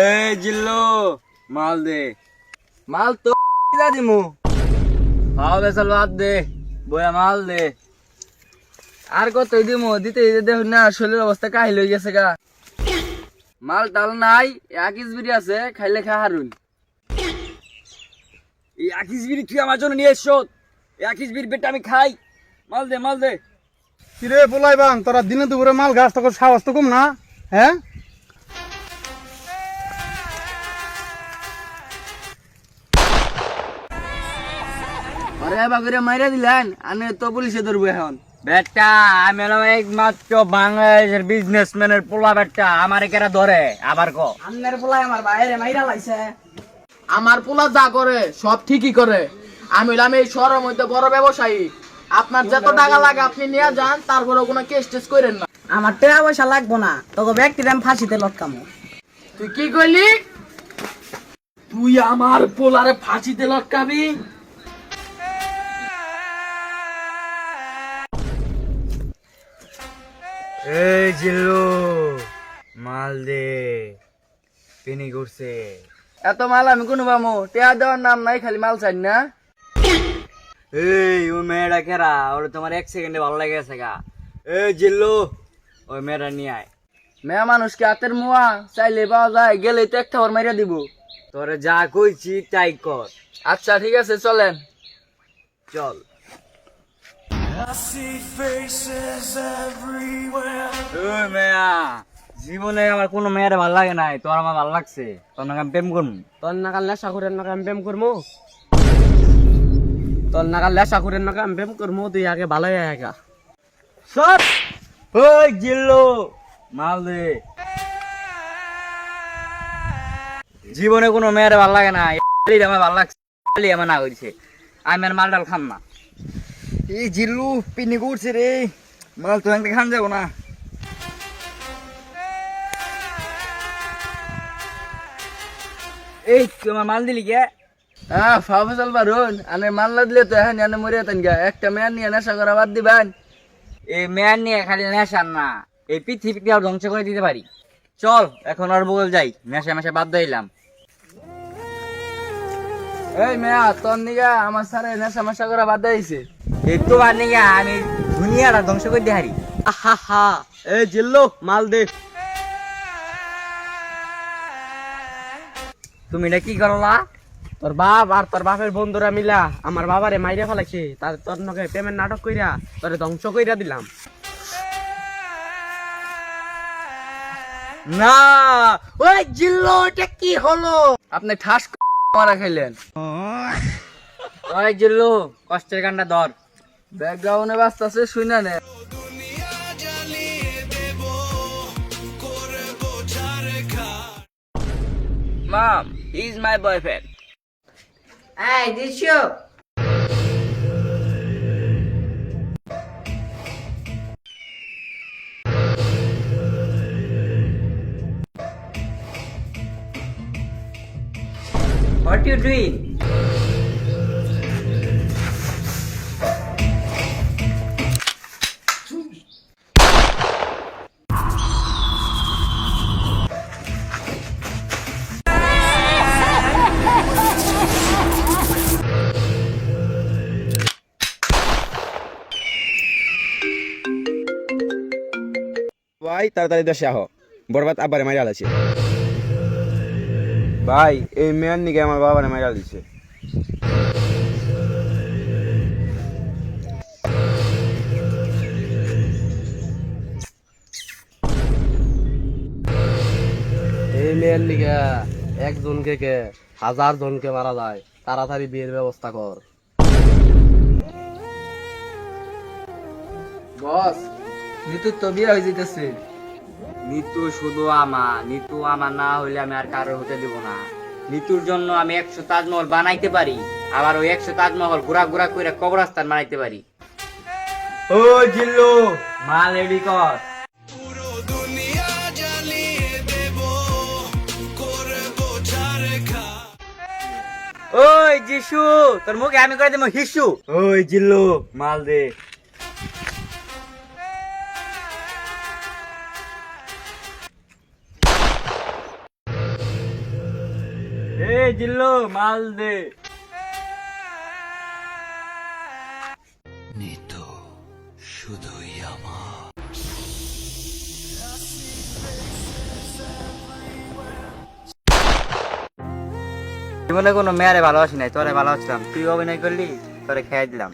এই জিল্লু মাল দে। মাল তো দিমু। খাওয়া বেসাল বাদ দে, বয়া মাল দে। আর কত দিমু? দিতে দেখুন না শরীরের অবস্থা কাহিল হয়ে গেছে গা। মাল টাল নাই, এক বিড়ি আছে, খাইলে খা হারুন। এই আকিস বিড়ি তুই আমার জন্য নিয়ে এসছো। এই আকিস বিড়ি বেটা আমি খাই। মাল দে মাল দে। কিরে বলাই বাং, তোরা দিনে দুপুরে মাল গাছ তোর সাহস তো কম না? হ্যাঁ, আরে বাগরে মাইরা দিলেন, আনে তো পুলিশে ধরবো এখন। বেটা আমি হলাম একমাত্র বাংলাদেশের বিজনেসম্যানের পোলা বেটা, আমার একেরা ধরে আবার ক। আন্নের পোলাই আমার বাইরে মাইরা লাইছে। আমার পোলা যা করে সব ঠিকই করে। আমি হলাম এই শহরের মধ্যে বড় ব্যবসায়ী। আপনার যত টাকা লাগে আপনি নিয়ে যান, তারপরে কোনো কেস টেস করেন না। আমার টাকা পয়সা লাগবো না, তোকে ব্যক্তির আমি ফাঁসিতে লটকামো। তুই কি কইলি? তুই আমার পোলারে ফাঁসিতে লটকাবি? এই জিল্লু মাল দে, পিনি করছে। এত মাল আমি কোনো পামো? টেয়া দেওয়ার নাম নাই, খালি মাল চাই না। এই ও মেয়েটা কেরা? ওর তোমার এক সেকেন্ডে ভালো লেগে গেছে গা। এই জিল্লু ওই মেয়েটা নিয়ে আয়। মেয়া মানুষকে হাতের মুয়া চাইলে পাওয়া যায়, গেলেই তো একটা মাইরা দিব। তোরে যা কইছি তাই কর। আচ্ছা ঠিক আছে, চলেন। চল। ওই মেয়া, জীবনে আমার কোনো মেয়ের ভালো লাগে নাই, তোর আমার ভালো লাগছে। তোর নাকি আমি প্রেম করবো। তোর নাকাল লেসা করেন নাকি আমি প্রেম করবো? তোর নাকাল লেসা করেন নাকি আমি প্রেম করবো? তুই আগে ভালো একা সব। ওই জিল্লু মাল দে। জীবনে কোনো মেয়ের ভালো লাগে না, আমার ভালো লাগছে, আমার না কইছে। আমি আর মাল ডাল খাম না। এই জিল্লু পিনি করছে রে, মাল তো একটা খান যাবো না। এই তুই আমার মাল দিলি কে? হ্যাঁ, ফাফাসাল বারুন আনে মাল না দিলে তো এখন আনে মরে যেতেন গা। একটা মেয়া নিয়ে নেশা করা বাদ দিবেন। এই মেয়ার নিয়ে খালি নেশার না, এই পৃথিবীকে ধ্বংস করে দিতে পারি। চল এখন আর বগল যাই, নেশা মেশা বাদ দিলাম। এই মেয়া, তোর নিগা আমার সারে নেশা মেশা করা বাদ দিয়েছে। এই তো আর নিয়ে আমি দুনিয়াটা ধ্বংস করে দিয়ে হারি। আহা হা। এই জিল্লো মাল দে। তুমি এটা কি করলা? তোর বাপ আর তোর বাপের বন্ধুরা মিলা আমার বাবারে মাইরে ফেলাইছে। তার তোর নকে প্রেমের নাটক কইরা তোরে ধ্বংস কইরা দিলাম। না ওই জিল্লো, এটা কি হলো? আপনি ঠাস মারা খাইলেন। ওই জিল্লু কষ্টের গানটা ধর। ব্যাকগ্রাউন্ডে বাজতাছে, শুনে নে। Mom, he's my boyfriend. এই দিশো। What you doing? ভাই তাড়াতাড়ি দেশে আহ, বরবাদ আব্বারে মাইরা আছে। ভাই এই মেয়ের নিকে আমার বাবারে মাইরা দিছে। এই মেয়ের লিগে একজনকে কে 1000 জনকে মারা যায়। তাড়াতাড়ি বিয়ের ব্যবস্থা কর। বস, নিতু তো বিয়ে হয়ে যেতেছে। নিতু শুধু নিতু আমার না হইলে আমি আর কারো হতে দিব না। নিতুর জন্য আমি 100 তাজমহল বানাইতে পারি, আবার ওই 100 তাজমহল ঘুরা ঘুরা করে কবরস্থান বানাইতে পারি। ও জিল্লু মাল রেডি কর। ওই যিশু, তোর মুখে আমি করে দেবো হিসু। ওই জিল্লু মাল দে। এই জিল্লো মাল দে। জীবনে কোনো মেয়ারে ভালোবাসি নাই, তোরে ভালোবাসলাম, তুই অভিনয় করলি, তোরে খেয়ে দিলাম।